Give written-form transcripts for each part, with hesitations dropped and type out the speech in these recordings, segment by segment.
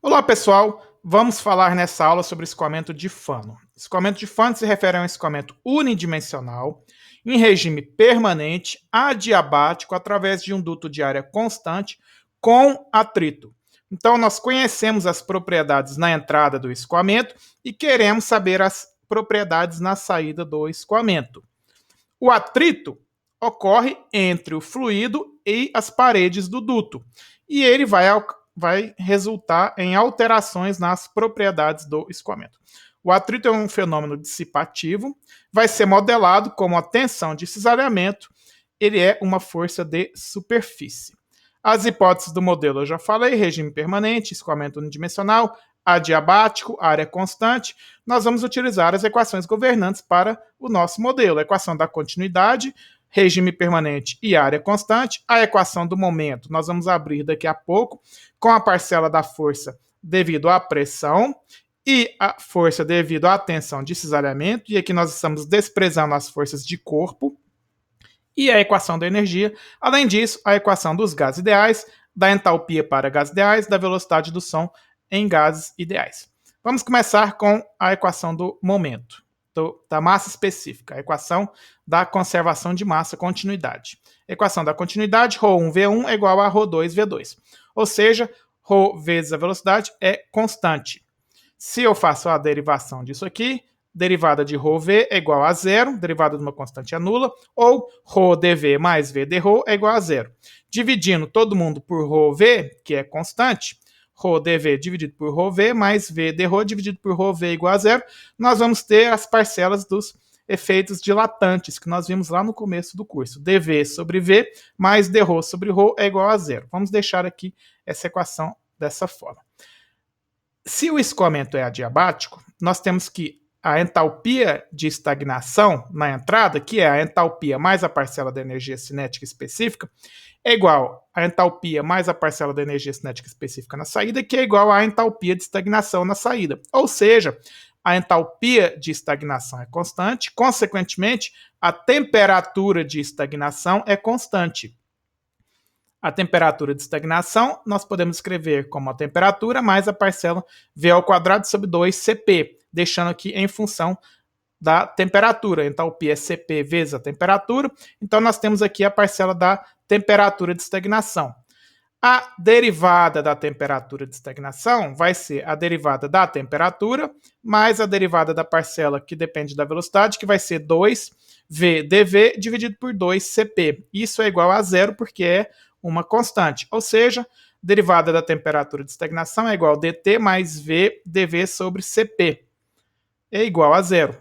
Olá, pessoal! Vamos falar nessa aula sobre escoamento de Fano. Escoamento de Fano se refere a um escoamento unidimensional, em regime permanente, adiabático, através de um duto de área constante, com atrito. Então, nós conhecemos as propriedades na entrada do escoamento e queremos saber as propriedades na saída do escoamento. O atrito ocorre entre o fluido e as paredes do duto, e ele vai resultar em alterações nas propriedades do escoamento. O atrito é um fenômeno dissipativo, vai ser modelado como a tensão de cisalhamento, ele é uma força de superfície. As hipóteses do modelo eu já falei: regime permanente, escoamento unidimensional, adiabático, área constante. Nós vamos utilizar as equações governantes para o nosso modelo: a equação da continuidade, regime permanente e área constante. A equação do momento nós vamos abrir daqui a pouco, com a parcela da força devido à pressão e a força devido à tensão de cisalhamento, e aqui nós estamos desprezando as forças de corpo, e a equação da energia. Além disso, a equação dos gases ideais, da entalpia para gases ideais, da velocidade do som em gases ideais. Vamos começar com a equação do momento, da massa específica, a equação da conservação de massa, continuidade. Equação da continuidade: ρ1v1 é igual a ρ2v2, ou seja, ρ vezes a velocidade é constante. Se eu faço a derivação disso aqui, derivada de ρv é igual a zero, derivada de uma constante é nula, ou ρdv mais v de ρ é igual a zero. Dividindo todo mundo por ρv, que é constante, ρdv dividido por ρv mais v de ρ dividido por ρv é igual a zero, nós vamos ter as parcelas dos efeitos dilatantes que nós vimos lá no começo do curso. dv sobre v mais dρ sobre ρ é igual a zero. Vamos deixar aqui essa equação dessa forma. Se o escoamento é adiabático, nós temos que a entalpia de estagnação na entrada, que é a entalpia mais a parcela da energia cinética específica, é igual a entalpia mais a parcela da energia cinética específica na saída, que é igual à entalpia de estagnação na saída. Ou seja, a entalpia de estagnação é constante, consequentemente, a temperatura de estagnação é constante. A temperatura de estagnação nós podemos escrever como a temperatura mais a parcela V ao quadrado sobre 2Cp, deixando aqui em função da temperatura. Entalpia é Cp vezes a temperatura, então nós temos aqui a parcela da temperatura de estagnação. A derivada da temperatura de estagnação vai ser a derivada da temperatura mais a derivada da parcela que depende da velocidade, que vai ser 2V dV dividido por 2Cp. Isso é igual a zero porque é uma constante, ou seja, derivada da temperatura de estagnação é igual a dt mais v dv sobre Cp, é igual a zero.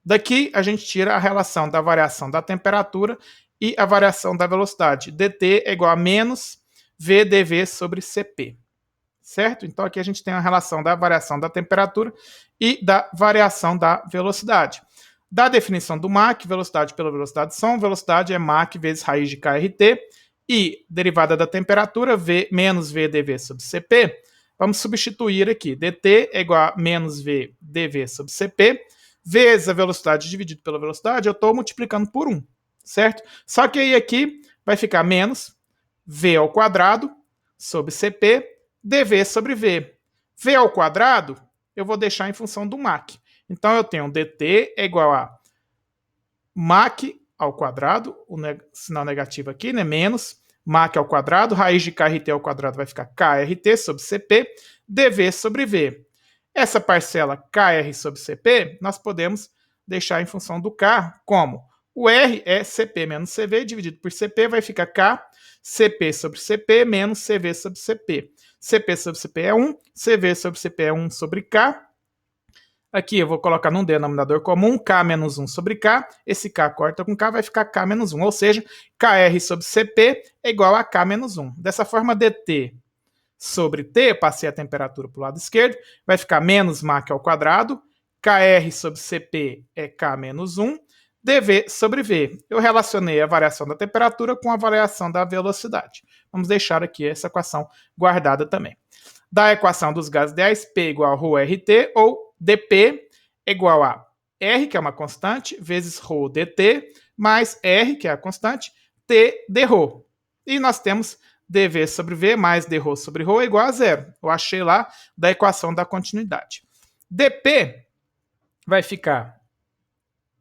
Daqui a gente tira a relação da variação da temperatura e a variação da velocidade. dt é igual a menos v dv sobre Cp, certo? Então aqui a gente tem a relação da variação da temperatura e da variação da velocidade. Da definição do Mach, velocidade pela velocidade de som, velocidade é Mach vezes raiz de kRt, e derivada da temperatura, v menos v dv sobre Cp, vamos substituir aqui. dt é igual a menos v dv sobre Cp, vezes a velocidade dividido pela velocidade, eu estou multiplicando por 1, certo? Só que aí aqui vai ficar menos v ao quadrado sobre Cp, dv sobre v. V ao quadrado eu vou deixar em função do Mach. Então eu tenho dt é igual a Mach ao quadrado, o sinal negativo aqui, né? Menos Mach ao quadrado, raiz de kRt ao quadrado vai ficar kRt sobre Cp, dv sobre v. Essa parcela kr sobre Cp, nós podemos deixar em função do k como o r é Cp menos Cv, dividido por Cp, vai ficar k, Cp sobre Cp menos Cv sobre Cp. Cp sobre Cp é 1, Cv sobre Cp é 1 sobre k. Aqui eu vou colocar num denominador comum, k menos 1 sobre k. Esse k corta com k, vai ficar k menos 1. Ou seja, kr sobre Cp é igual a k menos 1. Dessa forma, dt sobre t, eu passei a temperatura para o lado esquerdo, vai ficar menos Mach ao quadrado. Kr sobre Cp é k menos 1. dv sobre v. Eu relacionei a variação da temperatura com a variação da velocidade. Vamos deixar aqui essa equação guardada também. Da equação dos gases ideais, P igual a ρRT, ou dP é igual a R, que é uma constante, vezes ρ dt, mais R, que é a constante, T dρ. E nós temos dV sobre V mais dρ sobre ρ é igual a zero. Eu achei lá da equação da continuidade. dP vai ficar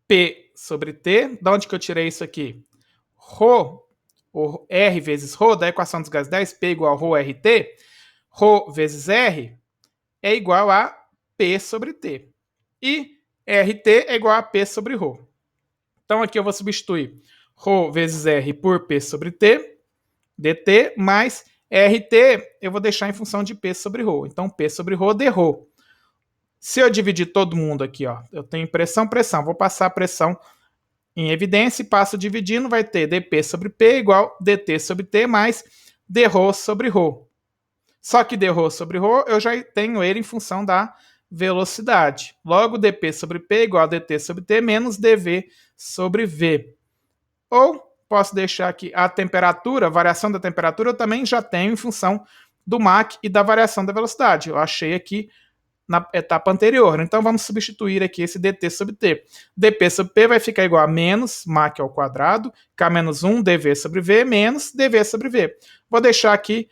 P sobre T. Da onde que eu tirei isso aqui? Rho, ou R vezes Rho, da equação dos gases 10, P igual a Rho RT. Rho vezes R é igual a P sobre T. E RT é igual a P sobre Rho. Então aqui eu vou substituir Rho vezes R por P sobre T, dt, mais RT eu vou deixar em função de P sobre Rho. Então P sobre Rho dρ. Se eu dividir todo mundo aqui, ó, eu tenho pressão, pressão. Vou passar a pressão em evidência e passo dividindo, vai ter dP sobre P igual dt sobre T mais dρ sobre ρ. Só que dρ sobre ρ eu já tenho ele em função da velocidade. Logo, dP sobre P igual a dt sobre T menos dV sobre V. Ou posso deixar aqui a temperatura, a variação da temperatura eu também já tenho em função do Mach e da variação da velocidade. Eu achei aqui na etapa anterior. Então vamos substituir aqui esse dt sobre t. dp sobre p vai ficar igual a menos Mach ao quadrado, k menos 1 dv sobre v menos dv sobre v. Vou deixar aqui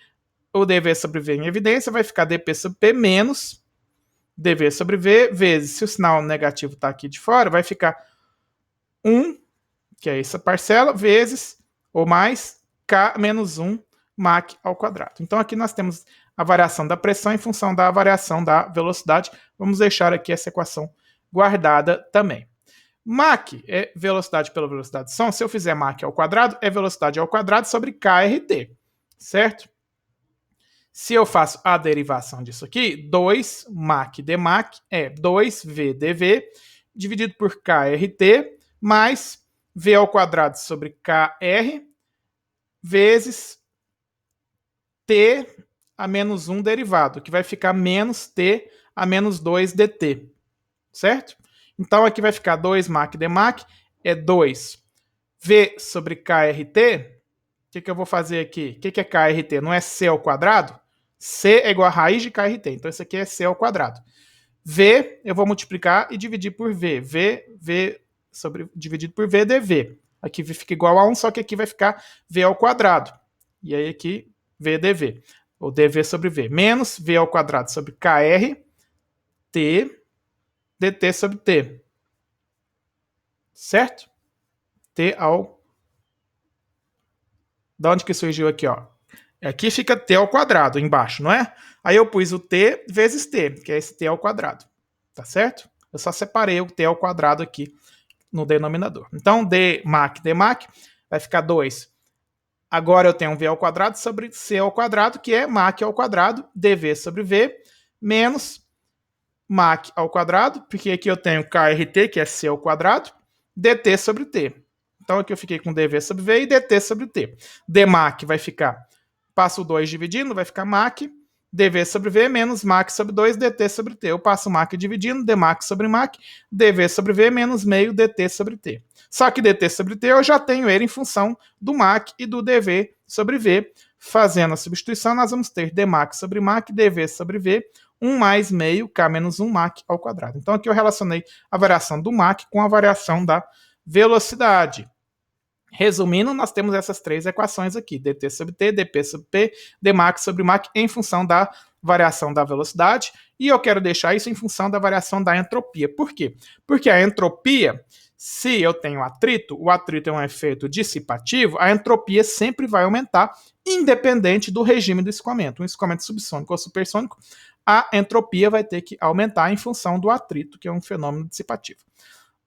o dv sobre v em evidência, vai ficar dp sobre p menos dv sobre v vezes, se o sinal negativo está aqui de fora, vai ficar 1, que é essa parcela, vezes ou mais k menos 1 Mach ao quadrado. Então aqui nós temos a variação da pressão em função da variação da velocidade. Vamos deixar aqui essa equação guardada também. Mach é velocidade pela velocidade de som. Se eu fizer Mach ao quadrado, é velocidade ao quadrado sobre kRt, certo? Se eu faço a derivação disso aqui, 2 Mach dmach é 2v dv dividido por kRt mais v ao quadrado sobre kr vezes t a menos 1 derivado, que vai ficar menos t a menos 2 dt, certo? Então aqui vai ficar 2 Mach dmach é 2 v sobre kRt. O que eu vou fazer aqui? O que é kRt? Não é c ao quadrado? C é igual a raiz de kRt, então isso aqui é c ao quadrado. V eu vou multiplicar e dividir por v. V sobre, dividido por v dv. Aqui fica igual a 1, só que aqui vai ficar v ao quadrado. E aí aqui v dv. Ou dv sobre v, menos v ao quadrado sobre kr, t, dt sobre t. Certo? T ao... Da onde que surgiu aqui, ó? Aqui fica t ao quadrado, embaixo, não é? Aí eu pus o t vezes t, que é esse t ao quadrado. Tá certo? Eu só separei o t ao quadrado aqui no denominador. Então, dmach vai ficar 2. Agora eu tenho v ao quadrado sobre c ao quadrado, que é Mach ao quadrado, dv sobre v, menos Mach ao quadrado, porque aqui eu tenho kRt, que é c ao quadrado, dt sobre t. Então aqui eu fiquei com dv sobre v e dt sobre t. dmach vai ficar, passo o 2 dividindo, vai ficar Mach, dv sobre v menos Mach sobre 2, dt sobre t. Eu passo Mach dividindo, dmach sobre Mach, dv sobre v menos meio dt sobre t. Só que dt sobre t eu já tenho ele em função do Mach e do dv sobre v. Fazendo a substituição, nós vamos ter dmach sobre Mach, dv sobre v, 1 mais meio k menos 1 Mach ao quadrado. Então aqui eu relacionei a variação do Mach com a variação da velocidade. Resumindo, nós temos essas três equações aqui, dt sobre t, dp sobre p, dmach sobre Mach em função da variação da velocidade, e eu quero deixar isso em função da variação da entropia. Por quê? Porque a entropia, se eu tenho atrito, o atrito é um efeito dissipativo, a entropia sempre vai aumentar, independente do regime do escoamento. Um escoamento subsônico ou supersônico, a entropia vai ter que aumentar em função do atrito, que é um fenômeno dissipativo.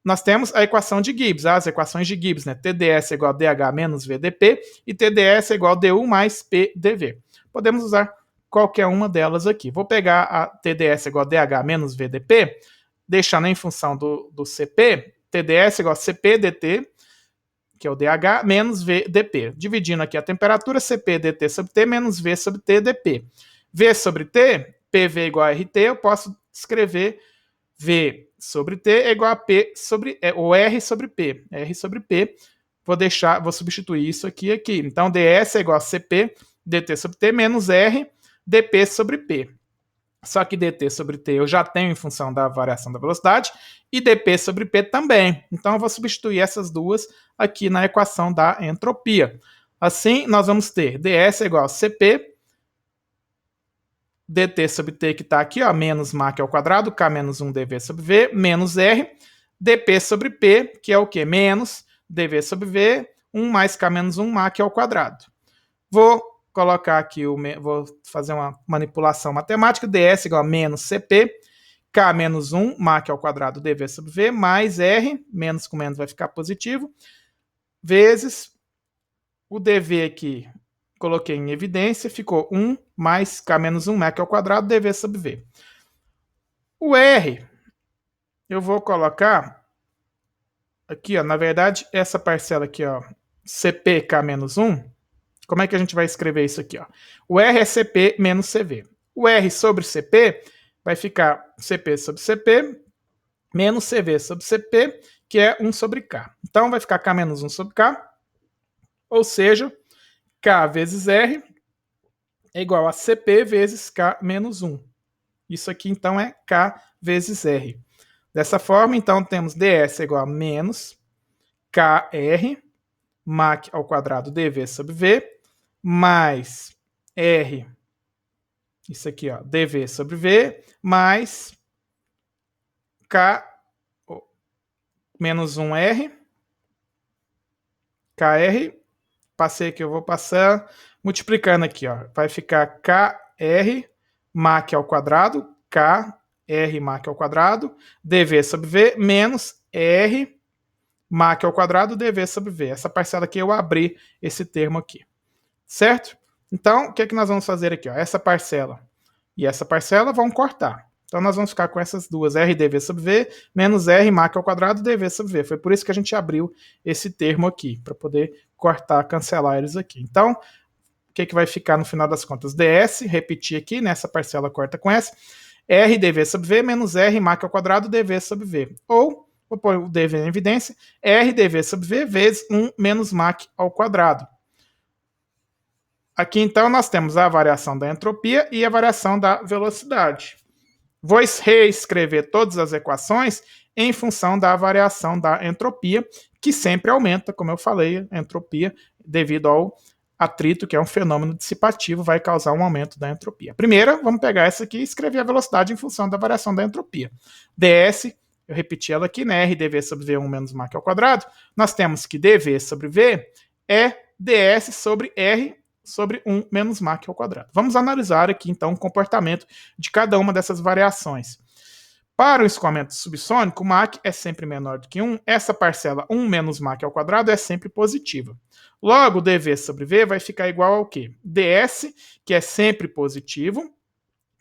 Nós temos a equação de Gibbs, as equações de Gibbs, né? TdS é igual a dH menos VdP e TdS é igual a du mais PdV. Podemos usar qualquer uma delas aqui. Vou pegar a TdS igual a dH menos VdP, deixando em função do CP, TdS igual a CP dt, que é o dH, menos V dP. Dividindo aqui a temperatura, CP dt sobre T menos V sobre T dP. V sobre T, PV igual a RT, eu posso escrever V sobre T é igual a P sobre, ou R sobre P. R sobre P, vou substituir isso aqui. Então, ds é igual a CP dt sobre T menos R dP sobre P. Só que dt sobre t eu já tenho em função da variação da velocidade e dp sobre p também. Então eu vou substituir essas duas aqui na equação da entropia. Assim, nós vamos ter ds é igual a cp, dt sobre t que está aqui, ó, menos MAC ao quadrado, k menos 1 dv sobre v, menos r, dp sobre p, que é o quê? Menos dv sobre v, 1 mais k menos 1 MAC ao quadrado. Vou colocar aqui, vou fazer uma manipulação matemática, ds igual a menos cp, k menos 1 MAC ao quadrado dv sobre v, mais r, menos com menos vai ficar positivo, vezes o dv aqui, coloquei em evidência, ficou 1 mais k menos 1 MAC ao quadrado dv sobre v. O r, eu vou colocar aqui, ó, na verdade, essa parcela aqui, ó, cpk menos 1, como é que a gente vai escrever isso aqui? Ó? O R é CP menos CV. O R sobre CP vai ficar CP sobre CP menos CV sobre CP, que é 1 sobre K. Então, vai ficar K menos 1 sobre K, ou seja, K vezes R é igual a CP vezes K menos 1. Isso aqui, então, é K vezes R. Dessa forma, então, temos ds é igual a menos KR, MAC ao quadrado dV sobre V, mais R, isso aqui, ó, dV sobre V, mais K menos 1R, KR, passei aqui, eu vou passar, multiplicando aqui, ó, vai ficar KR, MAC ao quadrado, KR, MAC ao quadrado, dV sobre V, menos R, MAC ao quadrado, dV sobre V. Essa parcela aqui eu abri esse termo aqui. Certo? Então, o que é que nós vamos fazer aqui? Ó? Essa parcela e essa parcela vão cortar. Então, nós vamos ficar com essas duas, R dV sobre V, menos R MAC ao quadrado dV sobre V. Foi por isso que a gente abriu esse termo aqui, para poder cortar, cancelar eles aqui. Então, o que é que vai ficar no final das contas? ds, repetir aqui, nessa parcela corta com essa, R dV sobre V, menos R MAC ao quadrado dV sobre V. Ou, vou pôr o dV em evidência, R dV sobre V vezes 1 menos MAC ao quadrado. Aqui, então, nós temos a variação da entropia e a variação da velocidade. Vou reescrever todas as equações em função da variação da entropia, que sempre aumenta, como eu falei, a entropia, devido ao atrito, que é um fenômeno dissipativo, vai causar um aumento da entropia. Primeiro, vamos pegar essa aqui e escrever a velocidade em função da variação da entropia. ds, eu repeti ela aqui, né? R dV sobre V1 menos MAC ao quadrado. Nós temos que dV sobre V é ds sobre R sobre 1 menos MAC ao quadrado. Vamos analisar aqui, então, o comportamento de cada uma dessas variações. Para o escoamento subsônico, o MAC é sempre menor do que 1. Essa parcela 1 menos MAC ao quadrado é sempre positiva. Logo, dV sobre V vai ficar igual ao quê? ds, que é sempre positivo.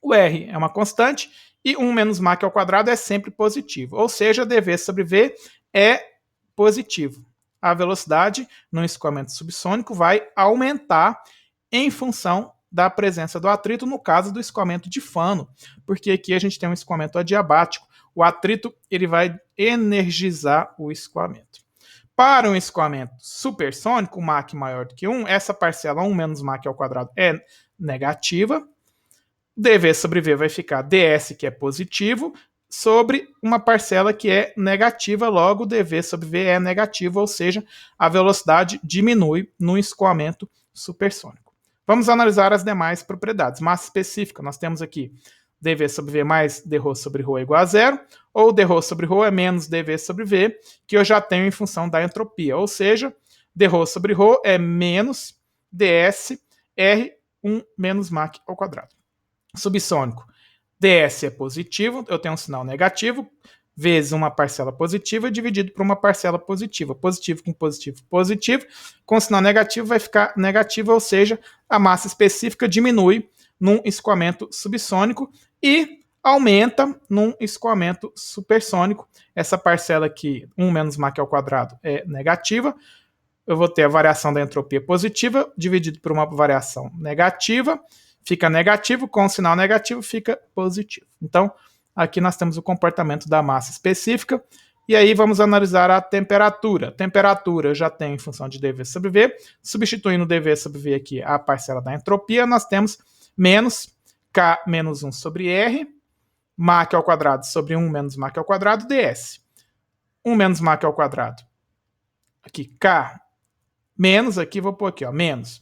O R é uma constante. E 1 menos MAC ao quadrado é sempre positivo. Ou seja, dV sobre V é positivo. A velocidade no escoamento subsônico vai aumentar em função da presença do atrito, no caso do escoamento de Fano, porque aqui a gente tem um escoamento adiabático. O atrito ele vai energizar o escoamento. Para um escoamento supersônico, o MAC maior do que 1, essa parcela 1 menos MAC ao quadrado é negativa. dV sobre V vai ficar ds, que é positivo, sobre uma parcela que é negativa, logo dV sobre V é negativo, ou seja, a velocidade diminui no escoamento supersônico. Vamos analisar as demais propriedades. Massa específica, nós temos aqui dV sobre V mais dρ sobre ρ é igual a zero, ou dρ sobre ρ é menos dV sobre V, que eu já tenho em função da entropia, ou seja, dρ sobre ρ é menos ds R1 menos MAC ao quadrado. Subsônico, ds é positivo, eu tenho um sinal negativo, vezes uma parcela positiva dividido por uma parcela positiva. Positivo com positivo, positivo. Com sinal negativo vai ficar negativo, ou seja, a massa específica diminui num escoamento subsônico e aumenta num escoamento supersônico. Essa parcela aqui, 1 menos MAC ao quadrado, é negativa. Eu vou ter a variação da entropia positiva dividido por uma variação negativa. Fica negativo, com o sinal negativo fica positivo. Então, aqui nós temos o comportamento da massa específica. E aí vamos analisar a temperatura. Temperatura eu já tenho em função de dV sobre V. Substituindo dV sobre V aqui a parcela da entropia, nós temos menos K menos 1 sobre R, MAC ao quadrado sobre 1 menos MAC ao quadrado, ds. 1 menos MAC ao quadrado. Aqui, K menos aqui, vou pôr aqui, ó, menos.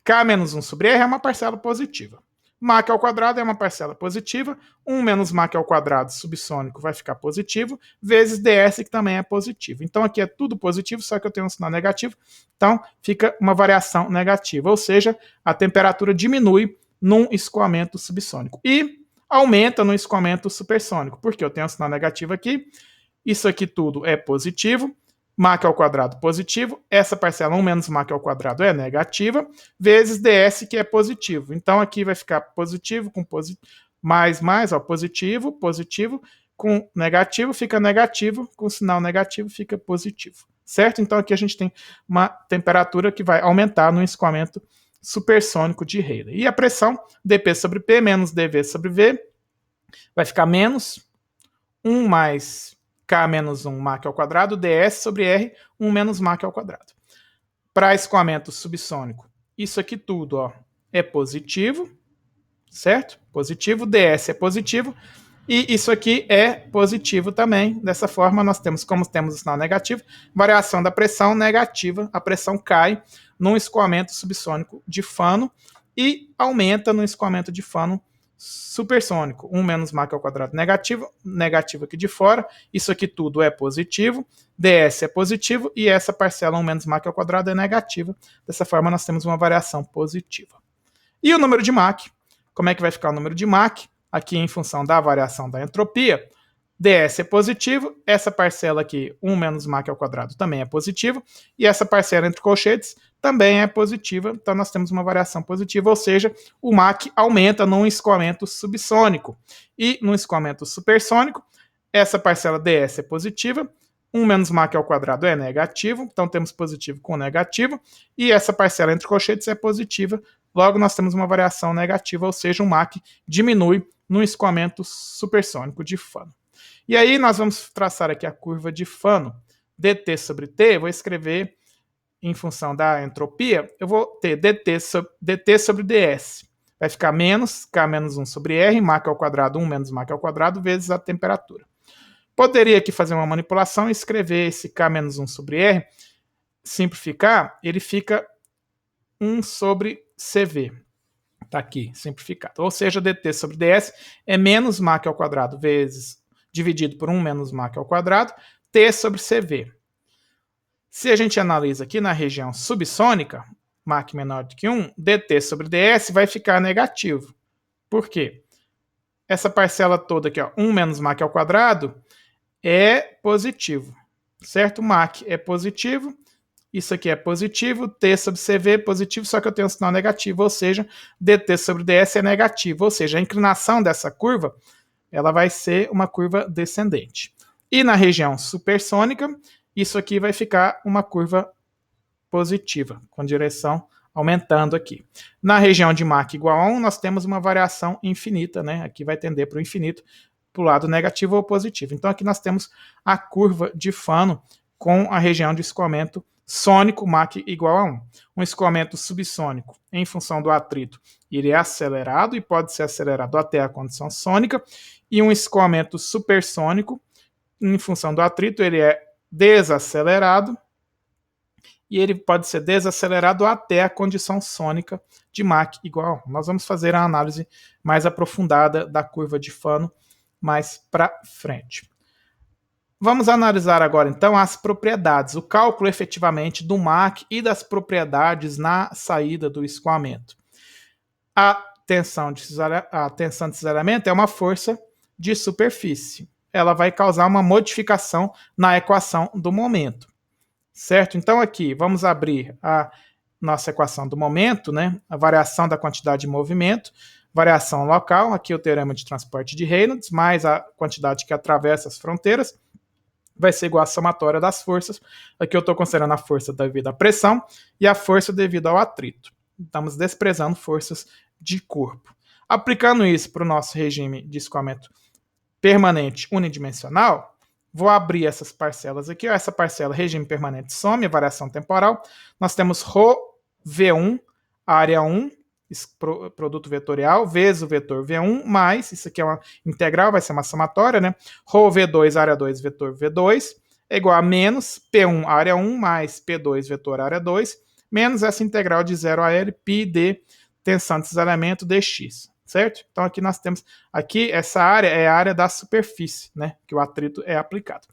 K menos 1 sobre R é uma parcela positiva. Mach ao quadrado é uma parcela positiva, 1 menos Mach ao quadrado subsônico vai ficar positivo, vezes ds, que também é positivo. Então aqui é tudo positivo, só que eu tenho um sinal negativo, então fica uma variação negativa, ou seja, a temperatura diminui num escoamento subsônico e aumenta no escoamento supersônico, porque eu tenho um sinal negativo aqui, isso aqui tudo é positivo, Mach ao quadrado positivo, essa parcela 1 menos Mach ao quadrado é negativa, vezes ds, que é positivo. Então aqui vai ficar positivo com mais, ó, positivo, positivo, com negativo fica negativo, com sinal negativo fica positivo, certo? Então aqui a gente tem uma temperatura que vai aumentar no escoamento supersônico de Rayleigh. E a pressão, dP sobre P menos dV sobre V, vai ficar menos 1 mais K menos 1 Mach ao quadrado, ds sobre R, 1 menos Mach ao quadrado. Para escoamento subsônico, isso aqui tudo, ó, é positivo, certo? Positivo, ds é positivo, e isso aqui é positivo também. Dessa forma, nós temos, como temos o sinal negativo, variação da pressão negativa, a pressão cai num escoamento subsônico de Fano e aumenta no escoamento de Fano supersônico, 1 menos Mach ao quadrado negativo, negativo aqui de fora, isso aqui tudo é positivo, ds é positivo e essa parcela 1 menos Mach ao quadrado é negativa. Dessa forma nós temos uma variação positiva. E o número de Mach, como é que vai ficar o número de Mach? Aqui em função da variação da entropia, ds é positivo, essa parcela aqui, 1 menos Mach ao quadrado, também é positivo, e essa parcela entre colchetes também é positiva, então nós temos uma variação positiva, ou seja, o Mach aumenta num escoamento subsônico. E no escoamento supersônico, essa parcela ds é positiva, 1 menos Mach ao quadrado é negativo, então temos positivo com negativo, e essa parcela entre colchetes é positiva, logo nós temos uma variação negativa, ou seja, o Mach diminui no escoamento supersônico de Fano. E aí nós vamos traçar aqui a curva de Fano, dt sobre t, vou escrever em função da entropia, eu vou ter dt sobre ds. Vai ficar menos K menos 1 sobre R, Mach ao quadrado, 1 menos Mach ao quadrado, vezes a temperatura. Poderia aqui fazer uma manipulação e escrever esse K menos 1 sobre R, simplificar, ele fica 1 sobre CV. Está aqui, simplificado. Ou seja, dt sobre ds é menos Mach ao quadrado vezes dividido por 1 menos Mach ao quadrado, t sobre CV. Se a gente analisa aqui na região subsônica, Mach menor do que 1, dt sobre ds vai ficar negativo. Por quê? Essa parcela toda aqui, ó, 1 menos Mach ao quadrado, é positivo, certo? Mach é positivo, isso aqui é positivo, t sobre cv é positivo, só que eu tenho um sinal negativo, ou seja, dt sobre ds é negativo, ou seja, a inclinação dessa curva ela vai ser uma curva descendente. E na região supersônica, isso aqui vai ficar uma curva positiva, com direção aumentando aqui. Na região de Mach igual a 1, nós temos uma variação infinita, né? Aqui vai tender para o infinito, para o lado negativo ou positivo. Então aqui nós temos a curva de Fano com a região de escoamento sônico, Mach igual a 1. Um escoamento subsônico, em função do atrito, ele é acelerado e pode ser acelerado até a condição sônica, e um escoamento supersônico, em função do atrito, ele é desacelerado, e ele pode ser desacelerado até a condição sônica de Mach igual a 1. Nós vamos fazer a análise mais aprofundada da curva de Fano mais para frente. Vamos analisar agora, então, as propriedades, o cálculo efetivamente do Mach e das propriedades na saída do escoamento. A tensão de cisalhamento é uma força de superfície. Ela vai causar uma modificação na equação do momento, certo? Então, aqui, vamos abrir a nossa equação do momento, né? A variação da quantidade de movimento, variação local, aqui o teorema de transporte de Reynolds, mais a quantidade que atravessa as fronteiras, vai ser igual à somatória das forças. Aqui eu estou considerando a força devido à pressão e a força devido ao atrito. Estamos desprezando forças de corpo. Aplicando isso para o nosso regime de escoamento permanente unidimensional, vou abrir essas parcelas aqui. Ó, essa parcela, regime permanente some, variação temporal. Nós temos ρV1, área 1, produto vetorial, vezes o vetor V1, mais, isso aqui é uma integral, vai ser uma somatória, né? ρV2, área 2, vetor V2, é igual a menos P1, área 1, mais P2, vetor área 2, menos essa integral de 0 a L, π de tensão desses elementos dx, certo? Então aqui nós temos, aqui essa área é a área da superfície, né, que o atrito é aplicado.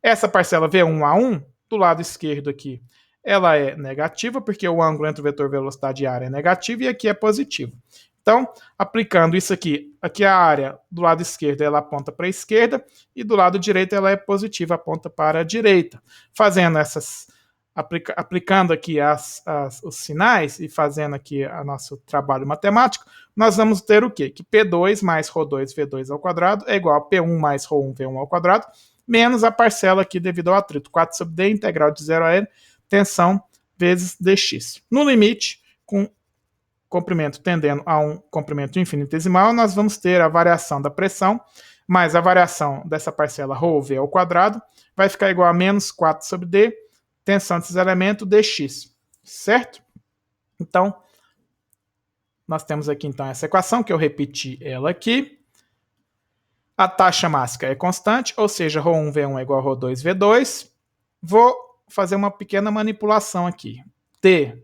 Essa parcela V1A1, do lado esquerdo aqui, ela é negativa, porque o ângulo entre o vetor velocidade e área é negativo, e aqui é positivo. Então, aplicando isso aqui a área do lado esquerdo ela aponta para a esquerda, e do lado direito ela é positiva, aponta para a direita. Fazendo essas, aplicando aqui os sinais e fazendo aqui o nosso trabalho matemático, nós vamos ter o quê? Que P2 mais ρ2 V2 ao quadrado é igual a P1 mais ρ1 V1 ao quadrado, menos a parcela aqui devido ao atrito, 4 sobre D, integral de 0 a L, tensão vezes dx. No limite, com comprimento tendendo a um comprimento infinitesimal, nós vamos ter a variação da pressão, mais a variação dessa parcela ρV ao quadrado, vai ficar igual a menos 4 sobre D, tensão desses elementos, dx, certo? Então, nós temos aqui então essa equação, que eu repeti ela aqui. A taxa mássica é constante, ou seja, ρ1V1 é igual a ρ2V2. Vou fazer uma pequena manipulação aqui. T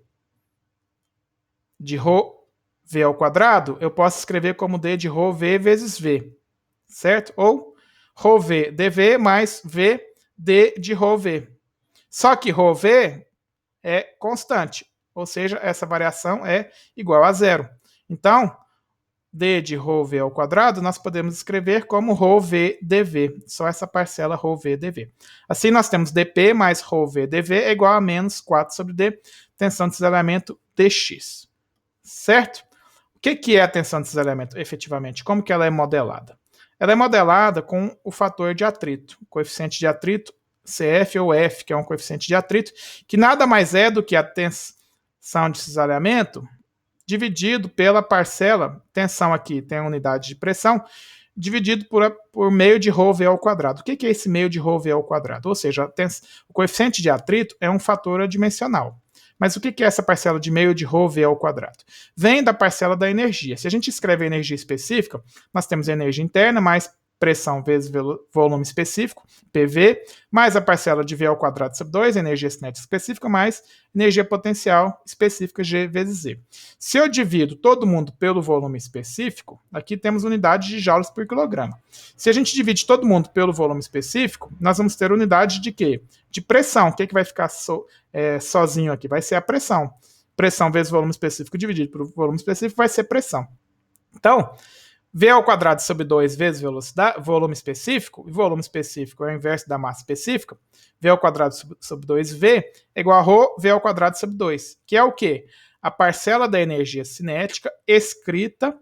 de ρV ao quadrado, eu posso escrever como D de ρV vezes V, certo? Ou ρV dV mais V D de ρV. Só que ρV é constante, ou seja, essa variação é igual a zero. Então, D de ρV ao quadrado, nós podemos escrever como ρV dV, só essa parcela ρV dV. Assim, nós temos dP mais ρV dV é igual a menos 4 sobre D, tensão desses elementos dx. Certo? O que é a tensão desses elementos, efetivamente? Como que ela é modelada? Ela é modelada com o fator de atrito, o coeficiente de atrito CF ou F, que é um coeficiente de atrito, que nada mais é do que a tensão de cisalhamento dividido pela parcela, tensão aqui tem a unidade de pressão, dividido por meio de ρV ao quadrado. O que é esse meio de ρV ao quadrado? Ou seja, o coeficiente de atrito é um fator adimensional. Mas o que é essa parcela de meio de ρV ao quadrado? Vem da parcela da energia. Se a gente escreve a energia específica, nós temos a energia interna mais pressão vezes volume específico, PV, mais a parcela de V ao quadrado sobre 2, energia cinética específica, mais energia potencial específica, G vezes Z. Se eu divido todo mundo pelo volume específico, aqui temos unidade de joules por quilograma. Se a gente divide todo mundo pelo volume específico, nós vamos ter unidade de quê? De pressão. O que vai ficar sozinho aqui? Vai ser a pressão. Pressão vezes volume específico dividido por volume específico vai ser pressão. Então, V ao quadrado sobre 2 vezes velocidade, volume específico, e volume específico é o inverso da massa específica, V ao quadrado sobre 2V é igual a ρ, V ao quadrado sobre 2, que é o quê? A parcela da energia cinética escrita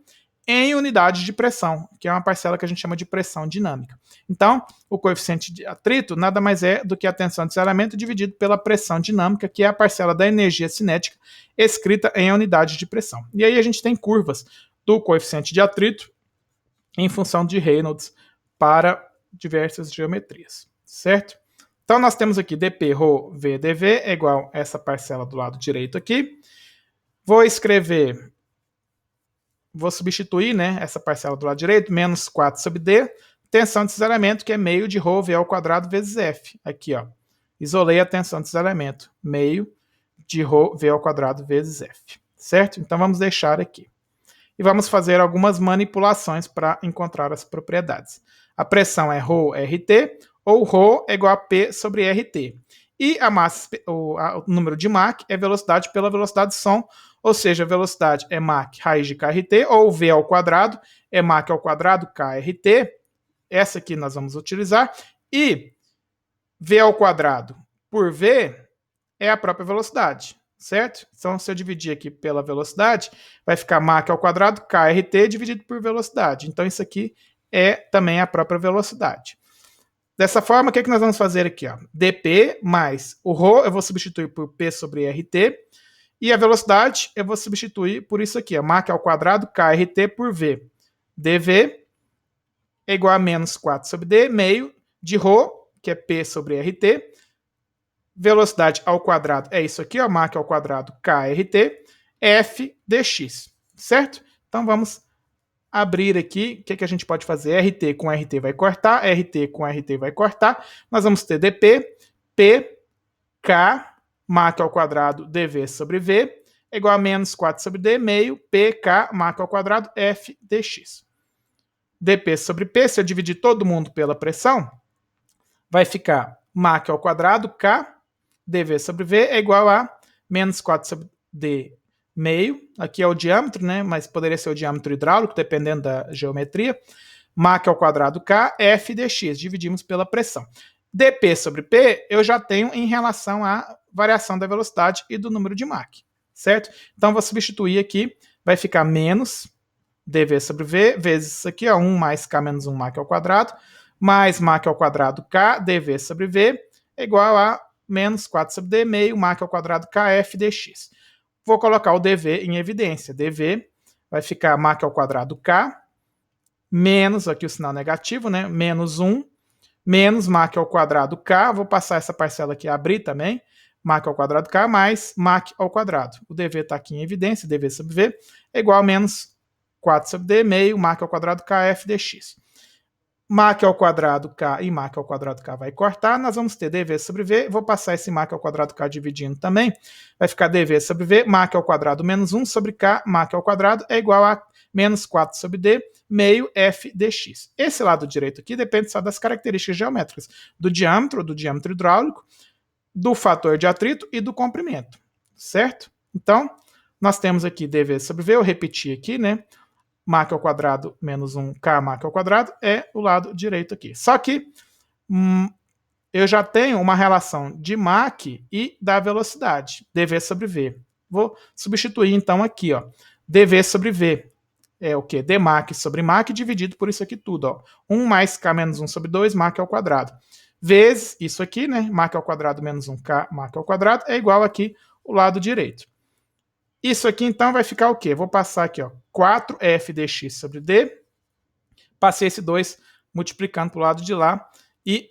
em unidade de pressão, que é uma parcela que a gente chama de pressão dinâmica. Então, o coeficiente de atrito nada mais é do que a tensão desse elemento dividido pela pressão dinâmica, que é a parcela da energia cinética escrita em unidade de pressão. E aí a gente tem curvas do coeficiente de atrito em função de Reynolds para diversas geometrias, certo? Então, nós temos aqui dP, ρ, V, dV é igual a essa parcela do lado direito aqui. Vou substituir, né, essa parcela do lado direito, menos 4 sobre D, tensão desses elementos, que é meio de ρ, V ao quadrado vezes F. Aqui, ó, isolei a tensão desses elementos, meio de ρ, V ao quadrado vezes F, certo? Então, vamos deixar aqui. E vamos fazer algumas manipulações para encontrar as propriedades. A pressão é ρRT, ou ρ é igual a P sobre RT. E a massa, o número de Mach é velocidade pela velocidade de som, ou seja, a velocidade é Mach raiz de kRt, ou V ao quadrado é Mach ao quadrado kRt. Essa aqui nós vamos utilizar. E V ao quadrado por V é a própria velocidade, certo? Então, se eu dividir aqui pela velocidade, vai ficar Mach ao quadrado, kRt, dividido por velocidade. Então, isso aqui é também a própria velocidade. Dessa forma, o que nós vamos fazer aqui? Ó? dP mais o ρ, eu vou substituir por P sobre RT, e a velocidade eu vou substituir por isso aqui, ó, Mach ao quadrado, kRt por V. dV é igual a menos 4 sobre D, meio de ρ, que é P sobre RT, velocidade ao quadrado é isso aqui, ó, Mach ao quadrado kRt, F dx, certo? Então vamos abrir aqui, o que a gente pode fazer? RT com RT vai cortar, RT com RT vai cortar, nós vamos ter dP, P, K, Mach ao quadrado dV sobre V é igual a menos 4 sobre D meio PK Mach ao quadrado F dx. dP sobre P, se eu dividir todo mundo pela pressão, vai ficar Mach ao quadrado K dV sobre V é igual a menos 4 sobre D meio, aqui é o diâmetro, né? Mas poderia ser o diâmetro hidráulico, dependendo da geometria. Mach ao quadrado K, F dx, dividimos pela pressão. dP sobre P eu já tenho em relação à variação da velocidade e do número de Mach, certo? Então vou substituir aqui, vai ficar menos dV sobre V, vezes isso aqui, ó, 1 mais K menos 1 Mach ao quadrado, mais Mach ao quadrado K, dV sobre V, é igual a menos 4 sobre D meio Mach ao quadrado KF dx. Vou colocar o dV em evidência. dV vai ficar Mach ao quadrado K, menos, aqui o sinal negativo, né? Menos 1, menos Mach ao quadrado K, vou passar essa parcela aqui a abrir também, Mach ao quadrado K, mais Mach ao quadrado. O dV está aqui em evidência, dV sobre V, é igual a menos 4 sobre D meio Mach ao quadrado KF dx. Mach ao quadrado K e Mach ao quadrado K vai cortar, nós vamos ter dV sobre V, vou passar esse Mach ao quadrado K dividindo também, vai ficar dV sobre V, Mach ao quadrado menos 1 sobre K, Mach ao quadrado é igual a menos 4 sobre D, meio F dx. Esse lado direito aqui depende só das características geométricas, do diâmetro hidráulico, do fator de atrito e do comprimento, certo? Então, nós temos aqui dV sobre V, eu repeti aqui, né? Mach ao quadrado menos 1 K Mach ao quadrado é o lado direito aqui. Só que eu já tenho uma relação de Mach e da velocidade, dV sobre V. Vou substituir então aqui, ó, dV sobre V é o quê? D Mach sobre Mach dividido por isso aqui tudo, ó. 1 mais K menos 1 sobre 2 Mach ao quadrado. Vezes isso aqui, né? Mach ao quadrado menos 1 K Mach ao quadrado é igual aqui o lado direito. Isso aqui, então, vai ficar o quê? Vou passar aqui, ó, 4F dx sobre D. Passei esse 2 multiplicando para o lado de lá. E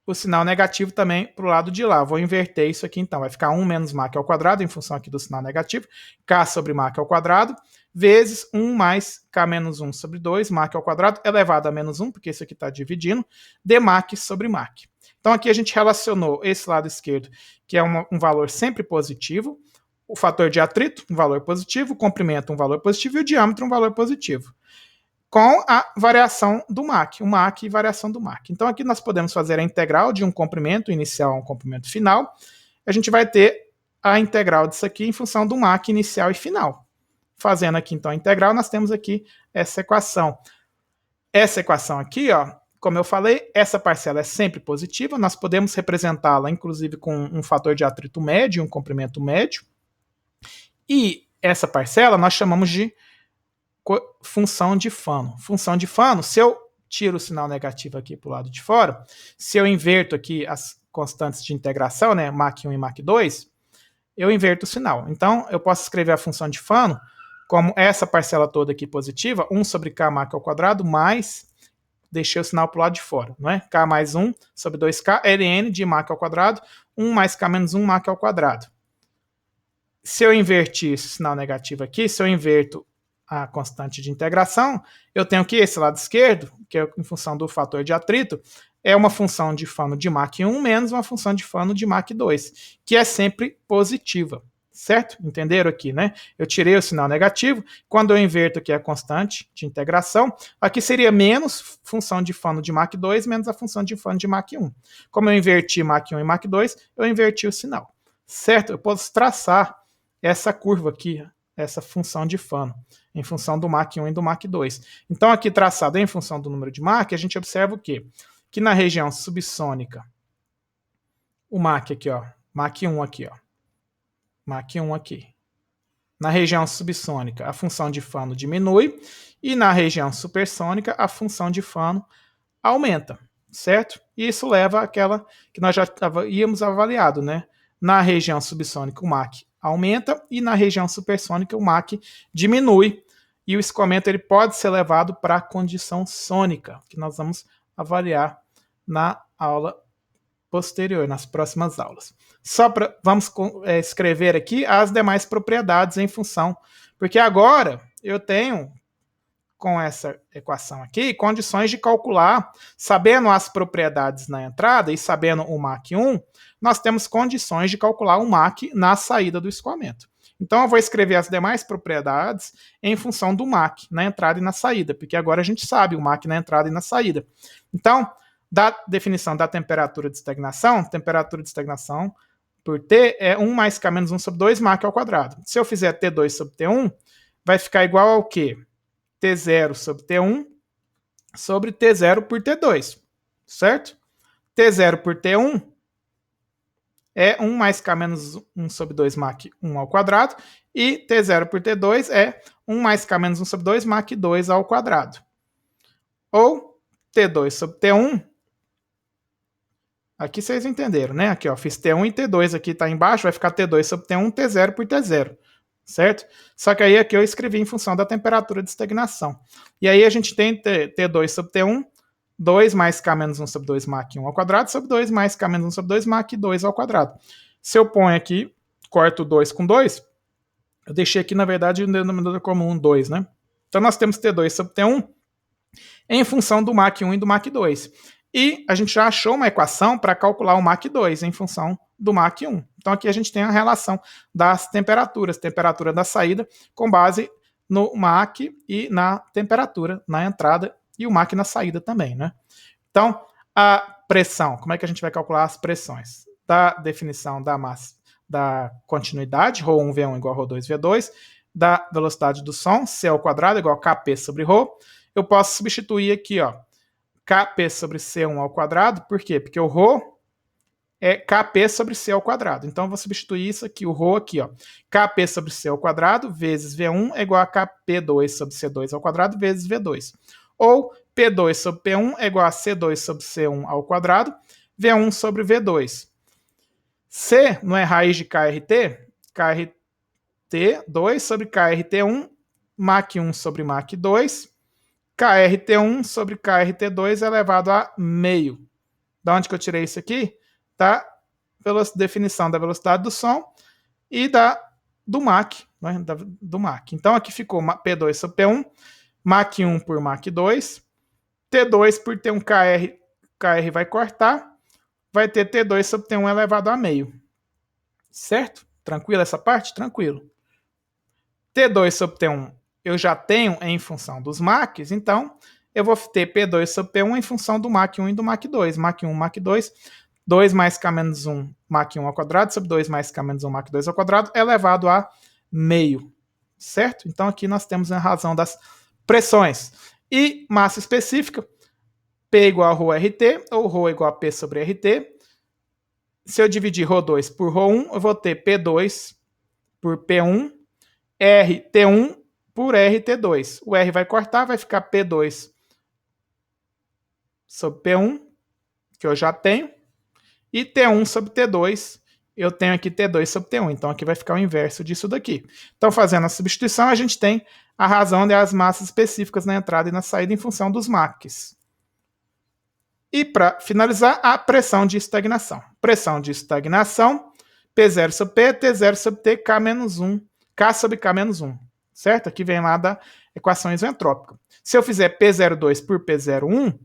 o sinal negativo também para o lado de lá. Vou inverter isso aqui, então. Vai ficar 1 menos Mach ao quadrado, em função aqui do sinal negativo. K sobre Mach ao quadrado, vezes 1 mais K menos 1 sobre 2, Mach ao quadrado, elevado a menos 1, porque isso aqui está dividindo, D Mach sobre Mach. Então, aqui a gente relacionou esse lado esquerdo, que é um valor sempre positivo, o fator de atrito, um valor positivo, o comprimento, um valor positivo, e o diâmetro, um valor positivo, com a variação do Mach, o Mach e variação do Mach. Então, aqui nós podemos fazer a integral de um comprimento inicial a um comprimento final. A gente vai ter a integral disso aqui em função do Mach inicial e final. Fazendo aqui, então, a integral, nós temos aqui essa equação. Essa equação aqui, ó, como eu falei, essa parcela é sempre positiva. Nós podemos representá-la, inclusive, com um fator de atrito médio, um comprimento médio. E essa parcela nós chamamos de função de Fano. Função de Fano, se eu tiro o sinal negativo aqui para o lado de fora, se eu inverto aqui as constantes de integração, né, Mach 1 e Mach 2, eu inverto o sinal. Então, eu posso escrever a função de Fano como essa parcela toda aqui positiva, 1 sobre K Mach ao quadrado, mais, deixei o sinal para o lado de fora, não é? K mais 1 sobre 2K, ln de Mach ao quadrado, 1 mais K menos 1 Mach ao quadrado. Se eu invertir esse sinal negativo aqui, se eu inverto a constante de integração, eu tenho que esse lado esquerdo, que é em função do fator de atrito, é uma função de Fano de Mach 1 menos uma função de Fano de Mach 2, que é sempre positiva, certo? Entenderam aqui, né? Eu tirei o sinal negativo, quando eu inverto aqui a constante de integração, aqui seria menos função de Fano de Mach 2 menos a função de Fano de Mach 1. Como eu inverti Mach 1 e Mach 2, eu inverti o sinal, certo? Eu posso traçar essa curva aqui, essa função de Fano, em função do Mach 1 e do Mach 2. Então, aqui traçado em função do número de Mach, a gente observa o quê? Que na região subsônica, o Mach aqui, ó, Mach 1 aqui, ó, Mach 1 aqui. Na região subsônica, a função de Fano diminui, e na região supersônica, a função de Fano aumenta, certo? E isso leva àquela que nós já havíamos avaliado, né? Na região subsônica, o Mach aumenta, e na região supersônica, o Mach diminui. E o escoamento ele pode ser levado para a condição sônica, que nós vamos avaliar na aula posterior, nas próximas aulas. Vamos escrever aqui as demais propriedades em função, porque agora eu tenho com essa equação aqui, condições de calcular, sabendo as propriedades na entrada e sabendo o MAC 1, nós temos condições de calcular o MAC na saída do escoamento. Então, eu vou escrever as demais propriedades em função do MAC na entrada e na saída, porque agora a gente sabe o MAC na entrada e na saída. Então, da definição da temperatura de estagnação por T é 1 mais K menos 1 sobre 2 MAC ao quadrado. Se eu fizer T2 sobre T1, vai ficar igual ao quê? T0 sobre T1 sobre T0 por T2, certo? T0 por T1 é 1 mais K menos 1 sobre 2 MAC 1 ao quadrado, e T0 por T2 é 1 mais K menos 1 sobre 2 MAC 2 ao quadrado. Ou T2 sobre T1, aqui vocês entenderam, né? Aqui, ó, fiz T1 e T2 aqui, tá embaixo, vai ficar T2 sobre T1, T0 por T0, certo? Só que aí aqui eu escrevi em função da temperatura de estagnação. E aí a gente tem T2 sobre T1, 2 mais K menos 1 sobre 2 MAC 1 ao quadrado, sobre 2 mais K menos 1 sobre 2 MAC 2 ao quadrado. Se eu ponho aqui, corto 2 com 2, eu deixei aqui, na verdade, o denominador comum 2, né? Então nós temos T2 sobre T1 em função do MAC 1 e do MAC 2. E a gente já achou uma equação para calcular o MAC 2 em função do MAC 1. Então aqui a gente tem a relação das temperaturas, temperatura da saída com base no MAC e na temperatura na entrada e o MAC na saída também, né? Então, a pressão, como é que a gente vai calcular as pressões? Da definição da massa, da continuidade, ρ1V1 igual a ρ2V2, da velocidade do som, C ao quadrado igual a Kp sobre ρ, eu posso substituir aqui, ó, Kp sobre C1 ao quadrado, por quê? Porque o ρ é Kp sobre C ao quadrado. Então, eu vou substituir isso aqui, o ρ aqui, ó. Kp sobre C ao quadrado vezes V1 é igual a Kp2 sobre C2 ao quadrado vezes V2. Ou P2 sobre P1 é igual a C2 sobre C1 ao quadrado, V1 sobre V2. C não é raiz de KRT? KRT2 sobre KRT1, MAC 1 sobre MAC 2, KRT1 sobre KRT2 elevado a meio. Da onde que eu tirei isso aqui? Da definição da velocidade do som e do MAC, né? Do MAC. Então aqui ficou P2 sobre P1, MAC 1 por MAC 2, T2 por T1 KR vai cortar, vai ter T2 sobre T1 elevado a meio. Certo? Tranquilo essa parte? Tranquilo. T2 sobre T1 eu já tenho em função dos MACs, então eu vou ter P2 sobre P1 em função do MAC 1 e do MAC 2. MAC 1, MAC 2, 2 mais K menos 1, MAC 1 ao quadrado, sobre 2 mais K menos 1, MAC 2 ao quadrado, elevado a meio. Certo? Então aqui nós temos a razão das pressões. E massa específica, P igual a ρRT, ou ρ igual a P sobre RT. Se eu dividir ρ2 por ρ1, eu vou ter P2 por P1, RT1 por RT2. O R vai cortar, vai ficar P2 sobre P1, que eu já tenho, e T1 sobre T2, eu tenho aqui T2 sobre T1, então aqui vai ficar o inverso disso daqui. Então, fazendo a substituição, a gente tem a razão das massas específicas na entrada e na saída em função dos MACs. E, para finalizar, a pressão de estagnação. Pressão de estagnação, P0 sobre P, T0 sobre T, K menos 1, K sobre K menos 1. Certo? Aqui vem lá da equação isentrópica. Se eu fizer P02 por P01,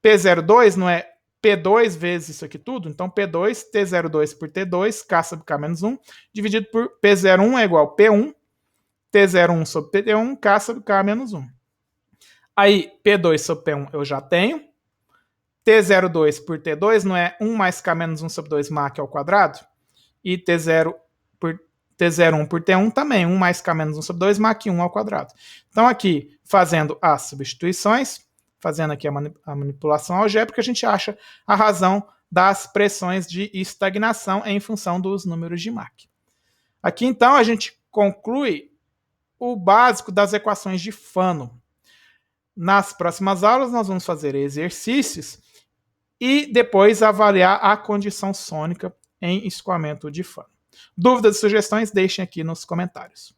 P02 não é P2 vezes isso aqui tudo? Então, P2, T02 por T2, K sobre K menos 1, dividido por P01 é igual a P1, T01 sobre P1, K sobre K menos 1. Aí, P2 sobre P1 eu já tenho. T02 por T2 não é 1 mais K menos 1 sobre 2 MAC ao quadrado? E T01 por T1 também, 1 mais K menos 1 sobre 2 MAC 1 ao quadrado. Então, aqui, fazendo as substituições, fazendo aqui a manipulação algébrica, a gente acha a razão das pressões de estagnação em função dos números de Mach. Aqui, então, a gente conclui o básico das equações de Fano. Nas próximas aulas, nós vamos fazer exercícios e depois avaliar a condição sônica em escoamento de Fano. Dúvidas e sugestões, deixem aqui nos comentários.